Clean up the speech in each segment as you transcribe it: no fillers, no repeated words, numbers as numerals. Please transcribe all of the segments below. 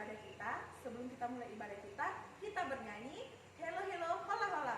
ibadah kita. Sebelum kita mulai ibadah kita bernyanyi Hello Hello Hola Hola.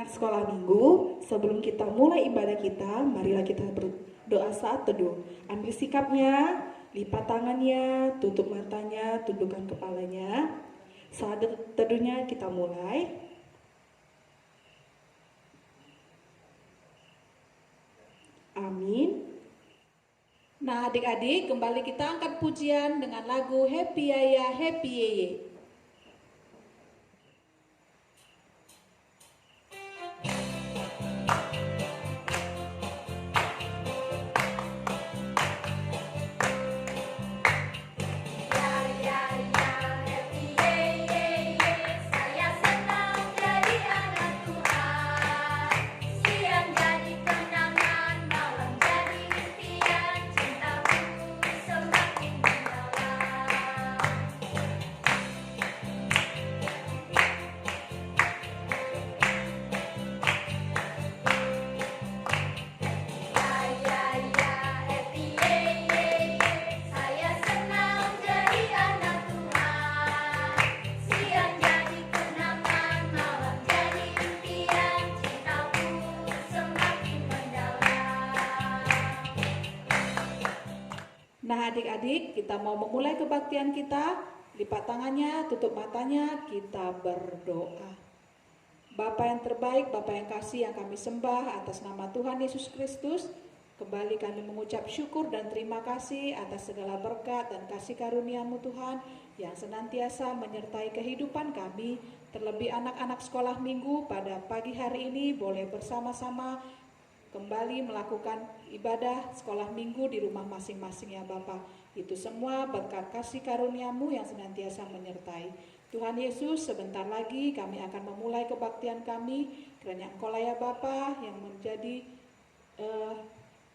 Sekolah minggu, sebelum kita mulai ibadah kita, marilah kita berdoa saat teduh. Ambil sikapnya, lipat tangannya, tutup matanya, tundukkan kepalanya. Saat teduhnya kita mulai. Amin. Nah adik-adik, kembali kita angkat pujian dengan lagu Happy Yaya, Happy Yeye. Nah adik-adik, kita mau memulai kebaktian kita. Lipat tangannya, tutup matanya, kita berdoa. Bapa yang terbaik, Bapa yang kasih, yang kami sembah atas nama Tuhan Yesus Kristus, kembali kami mengucap syukur dan terima kasih atas segala berkat dan kasih karunia-Mu Tuhan yang senantiasa menyertai kehidupan kami. Terlebih anak-anak sekolah minggu pada pagi hari ini boleh bersama-sama kembali melakukan ibadah sekolah minggu di rumah masing-masing ya Bapa. Itu semua berkat kasih karunia-Mu yang senantiasa menyertai. Tuhan Yesus, sebentar lagi kami akan memulai kebaktian kami. Kiranya Engkaulah ya Bapa yang menjadi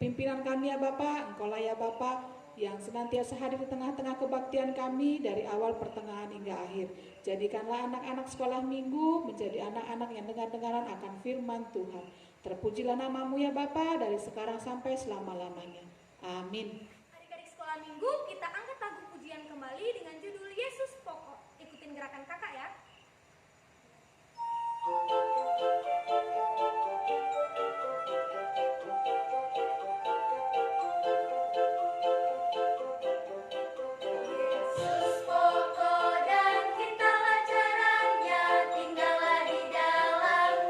pimpinan kami ya Bapa. Engkaulah ya Bapa yang senantiasa hadir di tengah-tengah kebaktian kami dari awal, pertengahan hingga akhir. Jadikanlah anak-anak sekolah minggu menjadi anak-anak yang dengar-dengaran akan firman Tuhan. Terpujilah nama-Mu ya Bapa dari sekarang sampai selama-lamanya. Amin. Adik-adik sekolah minggu, kita angkat lagu pujian kembali dengan judul Yesus Pokok. Ikutin gerakan kakak ya. Yesus pokok dan kintalah caranya, tinggallah di dalam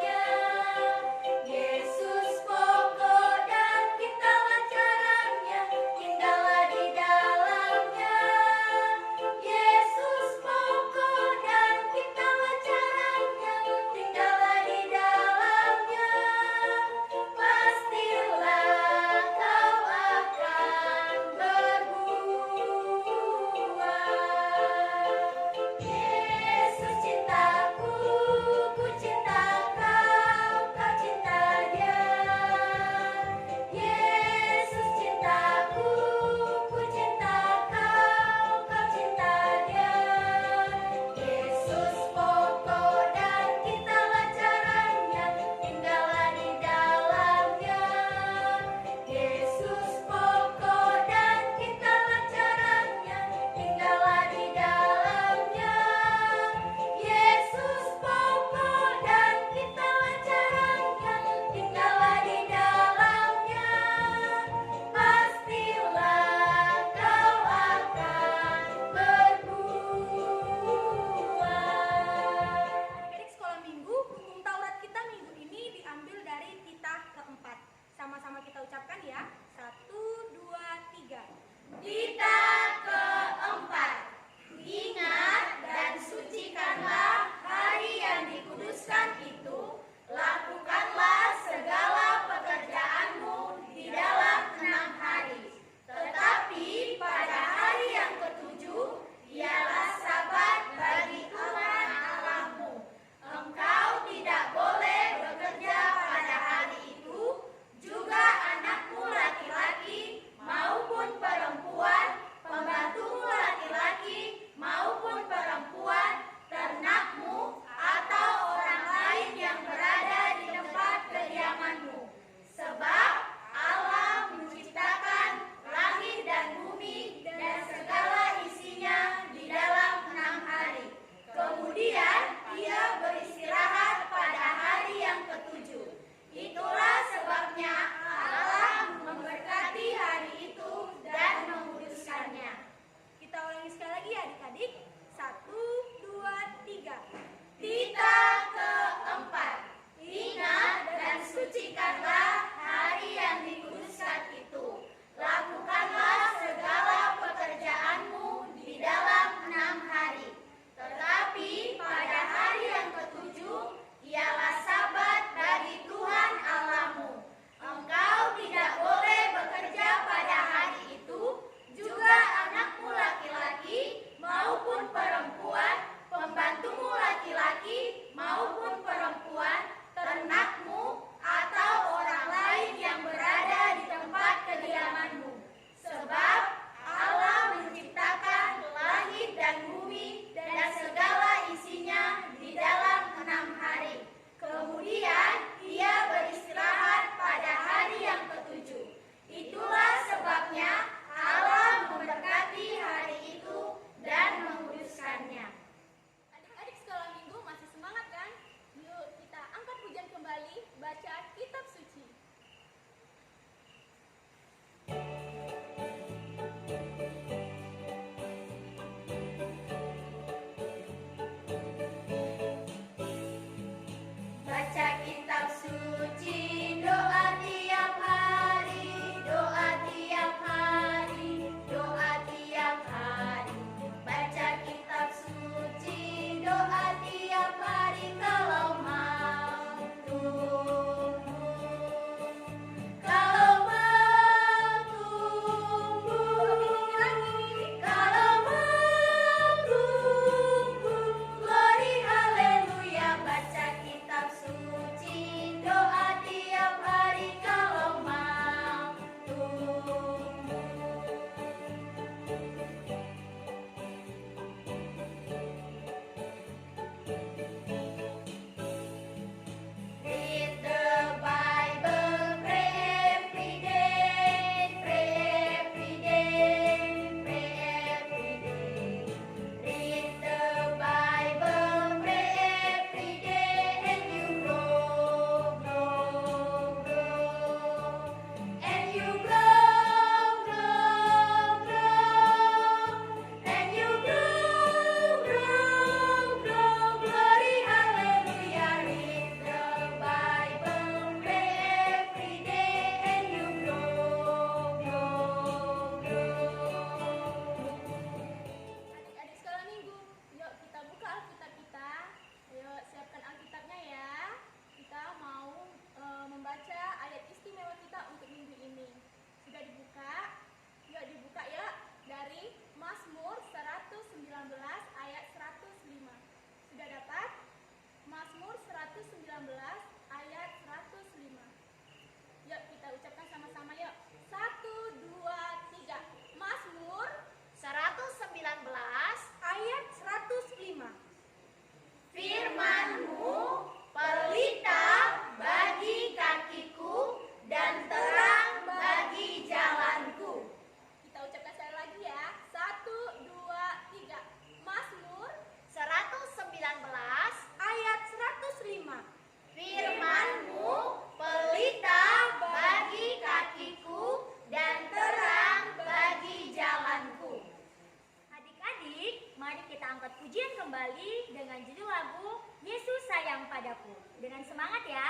dengan judul lagu Yesus Sayang Padaku. Dengan semangat ya.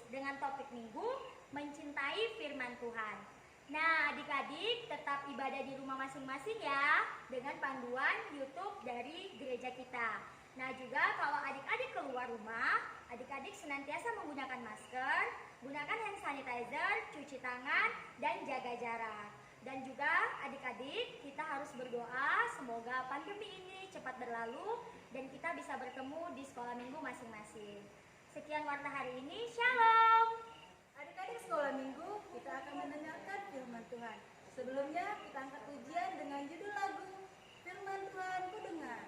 Dengan topik minggu mencintai firman Tuhan. Nah, adik-adik tetap ibadah di rumah masing-masing ya, dengan panduan YouTube dari gereja kita. Nah, juga kalau adik-adik keluar rumah, adik-adik senantiasa menggunakan masker, gunakan hand sanitizer, cuci tangan, dan jaga jarak. Dan juga adik-adik kita harus berdoa semoga pandemi ini cepat berlalu dan kita bisa bertemu di sekolah minggu masing-masing. Sekian warta hari ini, Shalom. Adik-adik sekolah minggu, kita akan mendengarkan firman Tuhan. Sebelumnya kita angkat ujian dengan judul lagu Firman Tuhan Ku Dengar.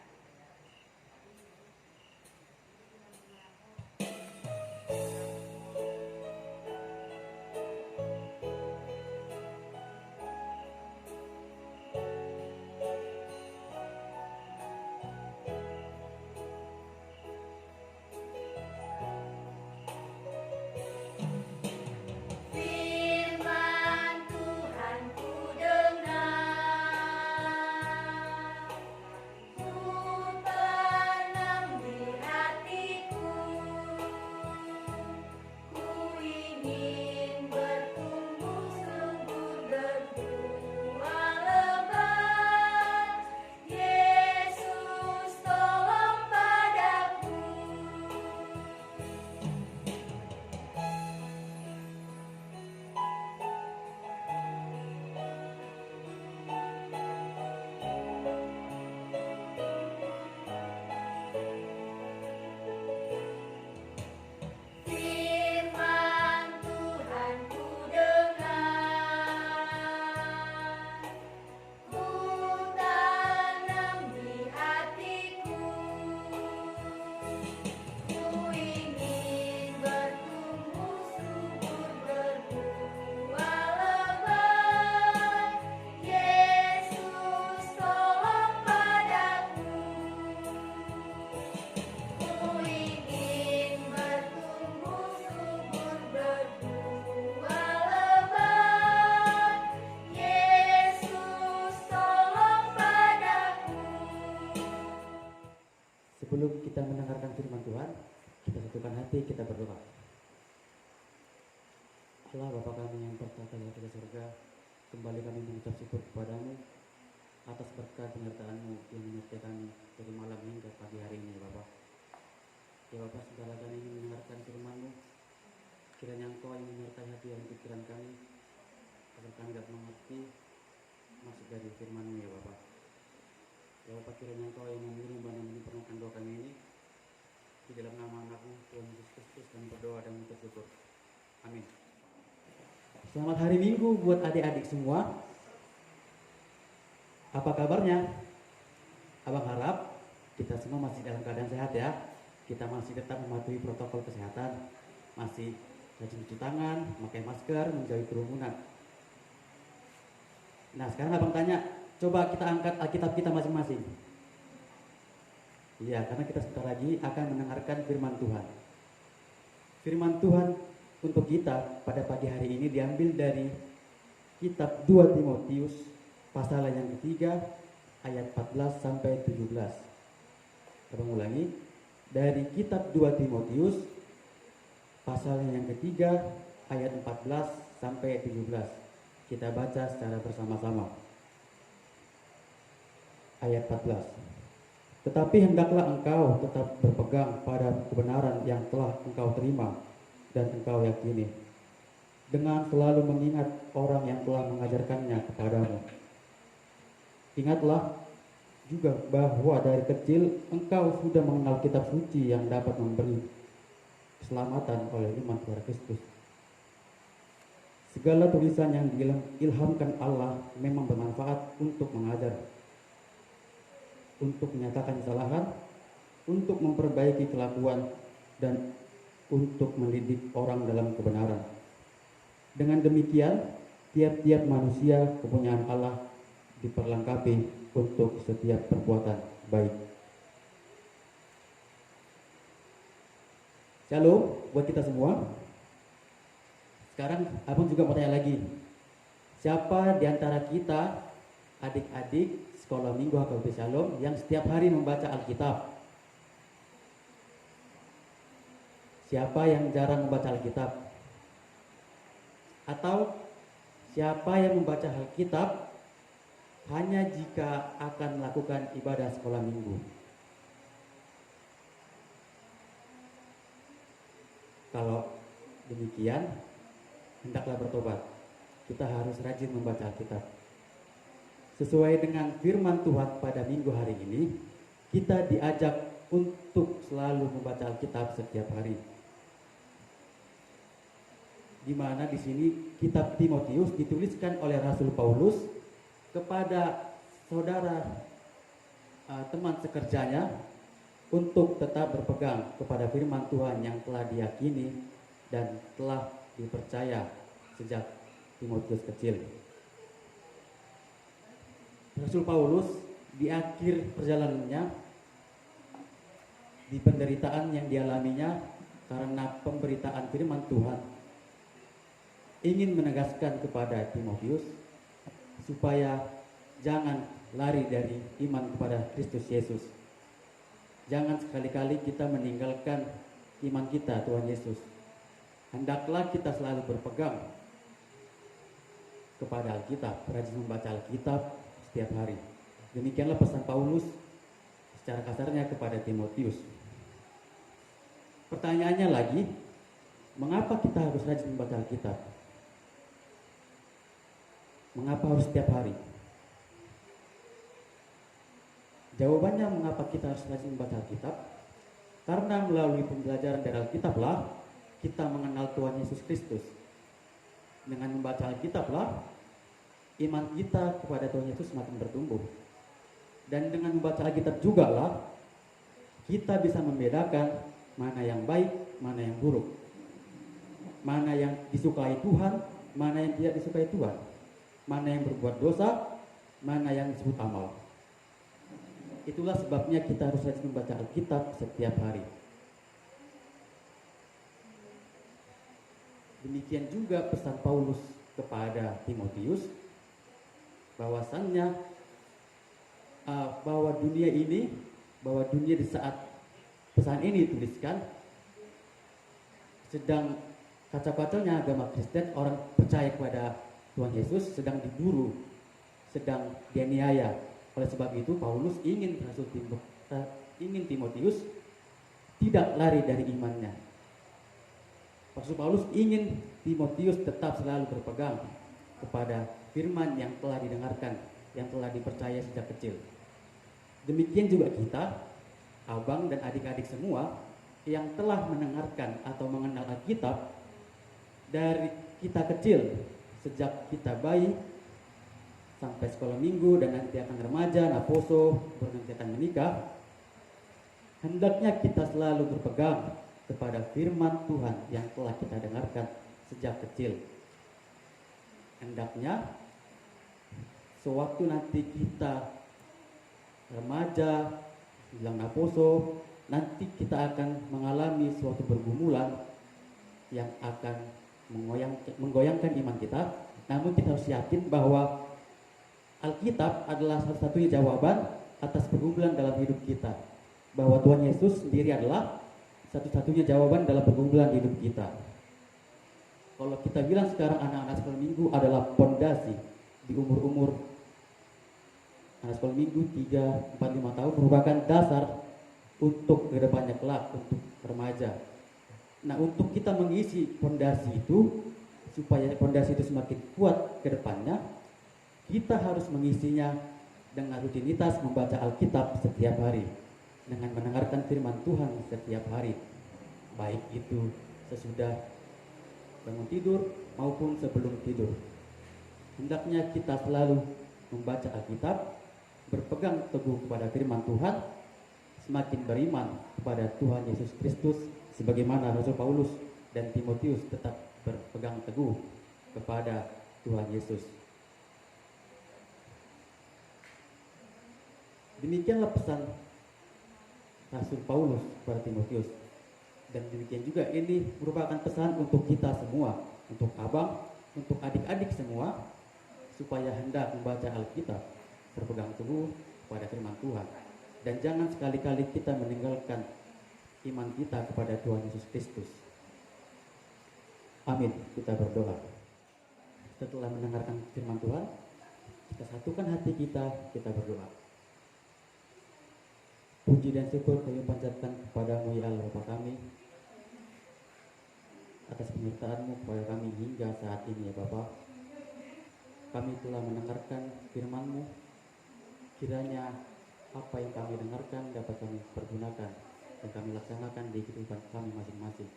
Sebelum kita mendengarkan firman Tuhan, kita satukan hati, kita berdoa. Allah Bapa kami yang bertata di atas surga, kembali kami mengucap syukur kepadamu atas berkat penyertaan-Mu yang menyertai kami dari malam hingga pagi hari ini, Bapa. Ya Bapa, segala kami ingin mendengarkan firman-Mu, kiranya Engkau yang menyertai hati dan pikiran kami, agar kami dapat mengerti maksud dari firman-Mu, ya Bapa. Ya Bapa, kiranya Engkau yang mengirim dan menyempurnakan doa kami ini, di dalam nama anak-Mu Tuhan Yesus Kristus, kami berdoa dan mengucap syukur. Amin. Selamat hari Minggu buat adik-adik semua. Apa kabarnya? Abang harap kita semua masih dalam keadaan sehat ya. Kita masih tetap mematuhi protokol kesehatan, masih rajin cuci tangan, memakai masker, menjauhi kerumunan. Nah sekarang abang tanya, coba kita angkat Alkitab kita masing-masing. Iya, karena kita sebentar lagi akan mendengarkan firman Tuhan. Firman Tuhan untuk kita pada pagi hari ini diambil dari kitab 2 Timotius pasal yang ketiga ayat 14 sampai 17. Abang ulangi, dari kitab 2 Timotius pasal yang ketiga ayat 14 sampai 17. Kita baca secara bersama-sama. Ayat 14. Tetapi hendaklah engkau tetap berpegang pada kebenaran yang telah engkau terima dan engkau yakini, dengan selalu mengingat orang yang telah mengajarkannya kepadamu. Ingatlah juga bahwa dari kecil engkau sudah mengenal kitab suci yang dapat memberi keselamatan oleh iman kepada Kristus. Segala tulisan yang diilhamkan Allah memang bermanfaat untuk mengajar, untuk menyatakan kesalahan, untuk memperbaiki kelakuan, dan untuk mendidik orang dalam kebenaran. Dengan demikian, tiap-tiap manusia kepunyaan Allah diperlengkapi untuk setiap perbuatan baik. Shalom buat kita semua. Sekarang abang juga mau tanya lagi. Siapa di antara kita, adik-adik sekolah minggu HKBP Shalom, yang setiap hari membaca Alkitab? Siapa yang jarang membaca Alkitab? Atau siapa yang membaca Alkitab hanya jika akan melakukan ibadah sekolah minggu? Kalau demikian, hendaklah bertobat. Kita harus rajin membaca Alkitab. Sesuai dengan firman Tuhan pada minggu hari ini, kita diajak untuk selalu membaca Alkitab setiap hari. Di mana di sini kitab Timotius dituliskan oleh Rasul Paulus kepada saudara teman sekerjanya untuk tetap berpegang kepada firman Tuhan yang telah diyakini dan telah dipercaya sejak Timotius kecil. Rasul Paulus di akhir perjalanannya, di penderitaan yang dialaminya karena pemberitaan firman Tuhan, ingin menegaskan kepada Timotius supaya jangan lari dari iman kepada Kristus Yesus. Jangan sekali-kali kita meninggalkan iman kita Tuhan Yesus. Hendaklah kita selalu berpegang kepada Alkitab, rajin membaca Alkitab setiap hari. Demikianlah pesan Paulus secara kasarnya kepada Timotius. Pertanyaannya lagi, mengapa kita harus rajin membaca Alkitab? Mengapa harus setiap hari? Jawabannya mengapa kita harus rajin membaca Alkitab? Karena melalui pembelajaran dari Alkitablah kita mengenal Tuhan Yesus Kristus. Dengan membaca Alkitablah iman kita kepada Tuhan Yesus semakin bertumbuh. Dan dengan membaca Alkitab juga lah kita bisa membedakan mana yang baik, mana yang buruk, mana yang disukai Tuhan, mana yang tidak disukai Tuhan, mana yang berbuat dosa, mana yang disebut amal. Itulah sebabnya kita harus rajin membaca Alkitab setiap hari. Demikian juga pesan Paulus kepada Timotius, bahwasannya bahwa dunia di saat pesan ini dituliskan sedang kacau-kacaunya agama Kristen, orang percaya kepada Tuhan Yesus sedang diburu, sedang dianiaya. Oleh sebab itu Paulus ingin Timotius tidak lari dari imannya. Rasul Paulus ingin Timotius tetap selalu berpegang kepada firman yang telah didengarkan, yang telah dipercaya sejak kecil. Demikian juga kita, abang dan adik-adik semua yang telah mendengarkan atau mengenal Alkitab dari kita kecil, sejak kita bayi sampai sekolah minggu dan nanti akan remaja, naposo, nanti akan menikah. hendaknya kita selalu berpegang kepada firman Tuhan yang telah kita dengarkan sejak kecil. Hendaknya sewaktu nanti kita remaja, bilang naposo, nanti kita akan mengalami suatu pergumulan yang akan menggoyangkan iman kita. Namun kita harus yakin bahwa Alkitab adalah satu-satunya jawaban atas pergumulan dalam hidup kita. Bahwa Tuhan Yesus sendiri adalah satu-satunya jawaban dalam pergumulan hidup kita. Kalau kita bilang sekarang anak-anak sekolah minggu adalah pondasi di umur-umur anak sekolah minggu 3, 4, 5 tahun merupakan dasar untuk kedepannya kelak, untuk remaja. Nah, untuk kita mengisi pondasi itu, supaya pondasi itu semakin kuat ke depannya, kita harus mengisinya dengan rutinitas membaca Alkitab setiap hari, dengan mendengarkan firman Tuhan setiap hari, baik itu sesudah bangun tidur maupun sebelum tidur. Hendaknya kita selalu membaca Alkitab, berpegang teguh kepada firman Tuhan, semakin beriman kepada Tuhan Yesus Kristus, sebagaimana Rasul Paulus dan Timotius tetap berpegang teguh kepada Tuhan Yesus. Demikianlah pesan Rasul Paulus kepada Timotius. Dan demikian juga ini merupakan pesan untuk kita semua, untuk abang, untuk adik-adik semua, supaya hendak membaca Alkitab, berpegang teguh pada firman Tuhan. Dan jangan sekali-kali kita meninggalkan iman kita kepada Tuhan Yesus Kristus. Amin. Kita berdoa. Setelah mendengarkan firman Tuhan, kita satukan hati kita berdoa. Puji dan syukur kami panjatkan kepadamu ya Allah Bapa kami, atas penyertaan-Mu kepada kami hingga saat ini ya Bapa. Kami telah mendengarkan firman-Mu. Kiranya apa yang kami dengarkan dapat kami pergunakan dan kami laksanakan di kehidupan kami masing-masing.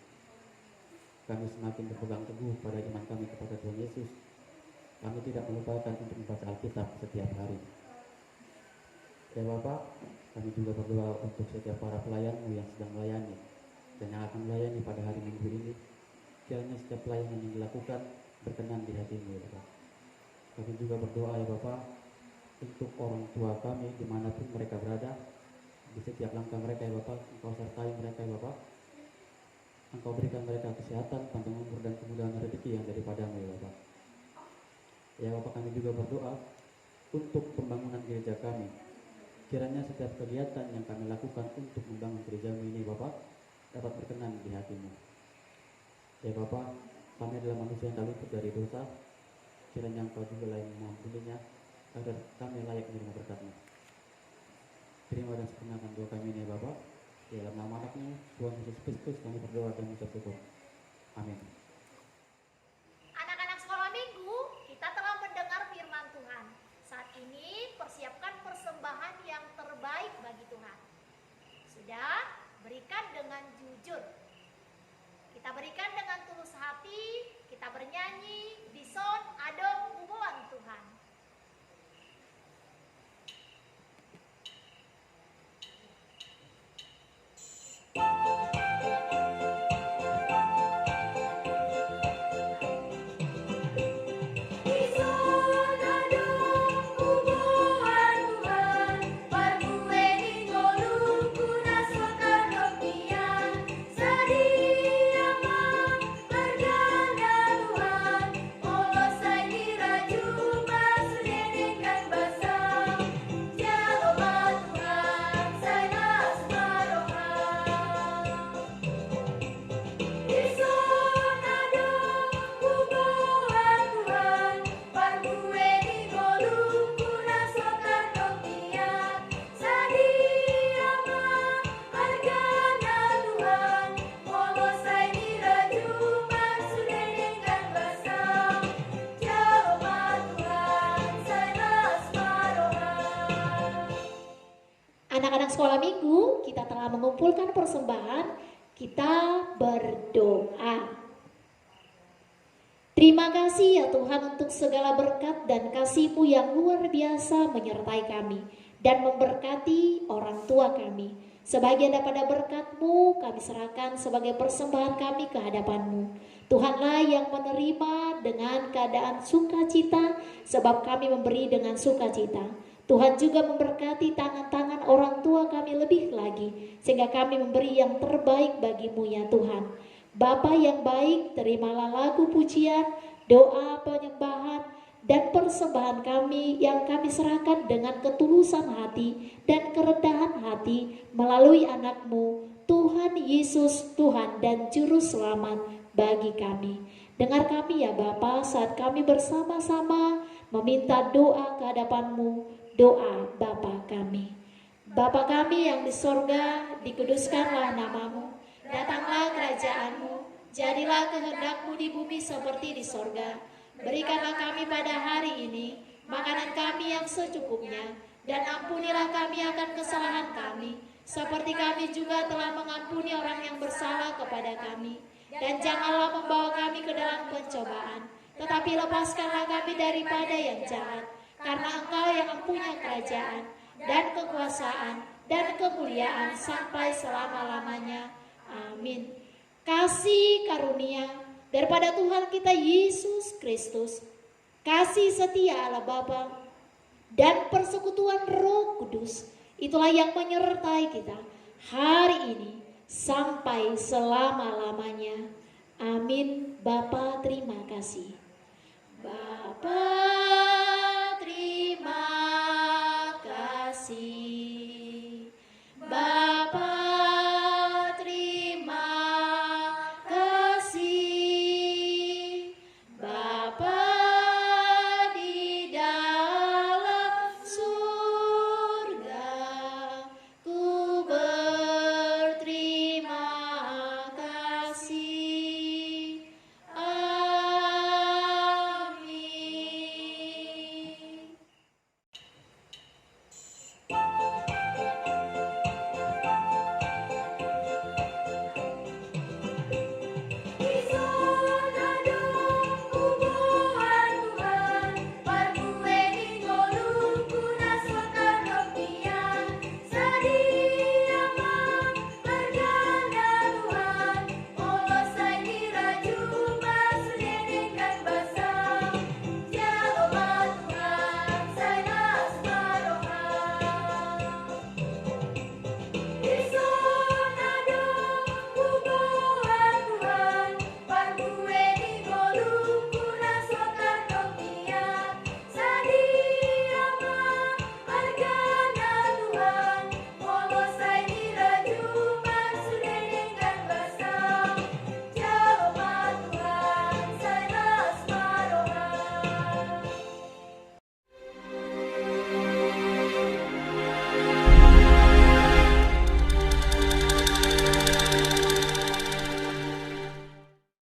Kami semakin berpegang teguh pada iman kami kepada Tuhan Yesus. Kami tidak melupakan untuk membaca Alkitab setiap hari. Ya Bapak, kami juga berdoa untuk setiap para pelayan-Mu yang sedang melayani dan yang akan melayani pada hari Minggu ini. Kiranya setiap pelayanan yang dilakukan berkenan di hati-Mu ya Bapak. Kami juga berdoa ya Bapak untuk orang tua kami dimanapun mereka berada, di setiap langkah mereka ya Bapak. Engkau sertai mereka ya Bapak. Engkau berikan mereka kesehatan, panjang umur dan kemudahan rezeki yang daripada-Mu ya Bapak. Ya Bapak, kami juga berdoa untuk pembangunan gereja kami. Kiranya setiap kegiatan yang kami lakukan untuk membangun gereja-Mu ini Bapak dapat berkenan di hati-Mu. Ya Bapak, kami adalah manusia yang tak luput dari dosa. Kiranya Engkau juga yang mengampuninya, agar kami layak menerima berkat-Mu. Terima dan sempurnakan doa kami ini ya Bapak. Di dalam nama Anak-Mu, Tuhan Yesus Kristus, kami berdoa dan mengucap syukur. Amin. Anak-anak sekolah minggu, kita telah mendengar firman Tuhan. Saat ini persiapkan persembahan yang terbaik bagi Tuhan. Sudah, berikan dengan jujur. Kita berikan dengan tulus hati, kita bernyanyi di sound adong bubuan Tuhan. Anak-anak sekolah minggu, kita telah mengumpulkan persembahan, kita berdoa. Terima kasih ya Tuhan untuk segala berkat dan kasih-Mu yang luar biasa menyertai kami dan memberkati orang tua kami. Sebagian daripada berkat-Mu kami serahkan sebagai persembahan kami ke hadapan-Mu. Tuhanlah yang menerima dengan keadaan sukacita, sebab kami memberi dengan sukacita. Tuhan juga memberkati tangan-tangan orang tua kami lebih lagi, sehingga kami memberi yang terbaik bagi-Mu ya Tuhan. Bapa yang baik, terimalah lagu pujian, doa penyembahan, dan persembahan kami yang kami serahkan dengan ketulusan hati dan kerendahan hati melalui anak-Mu, Tuhan Yesus, Tuhan dan Juru Selamat bagi kami. Dengar kami ya Bapa saat kami bersama-sama meminta doa ke hadapan-Mu, doa Bapa kami. Bapa kami yang di sorga, dikuduskanlah nama-Mu, datanglah kerajaan-Mu, jadilah kehendak-Mu di bumi seperti di sorga. Berikanlah kami pada hari ini makanan kami yang secukupnya, dan ampunilah kami akan kesalahan kami, seperti kami juga telah mengampuni orang yang bersalah kepada kami. Dan janganlah membawa kami ke dalam pencobaan, tetapi lepaskanlah kami daripada yang jahat, karena Engkau yang mempunyai kerajaan, dan kekuasaan, dan kemuliaan sampai selama-lamanya. Amin. Kasih karunia daripada Tuhan kita Yesus Kristus, kasih setia Allah Bapa, dan persekutuan Roh Kudus, itulah yang menyertai kita hari ini sampai selama-lamanya. Amin. Bapa terima kasih. Bapa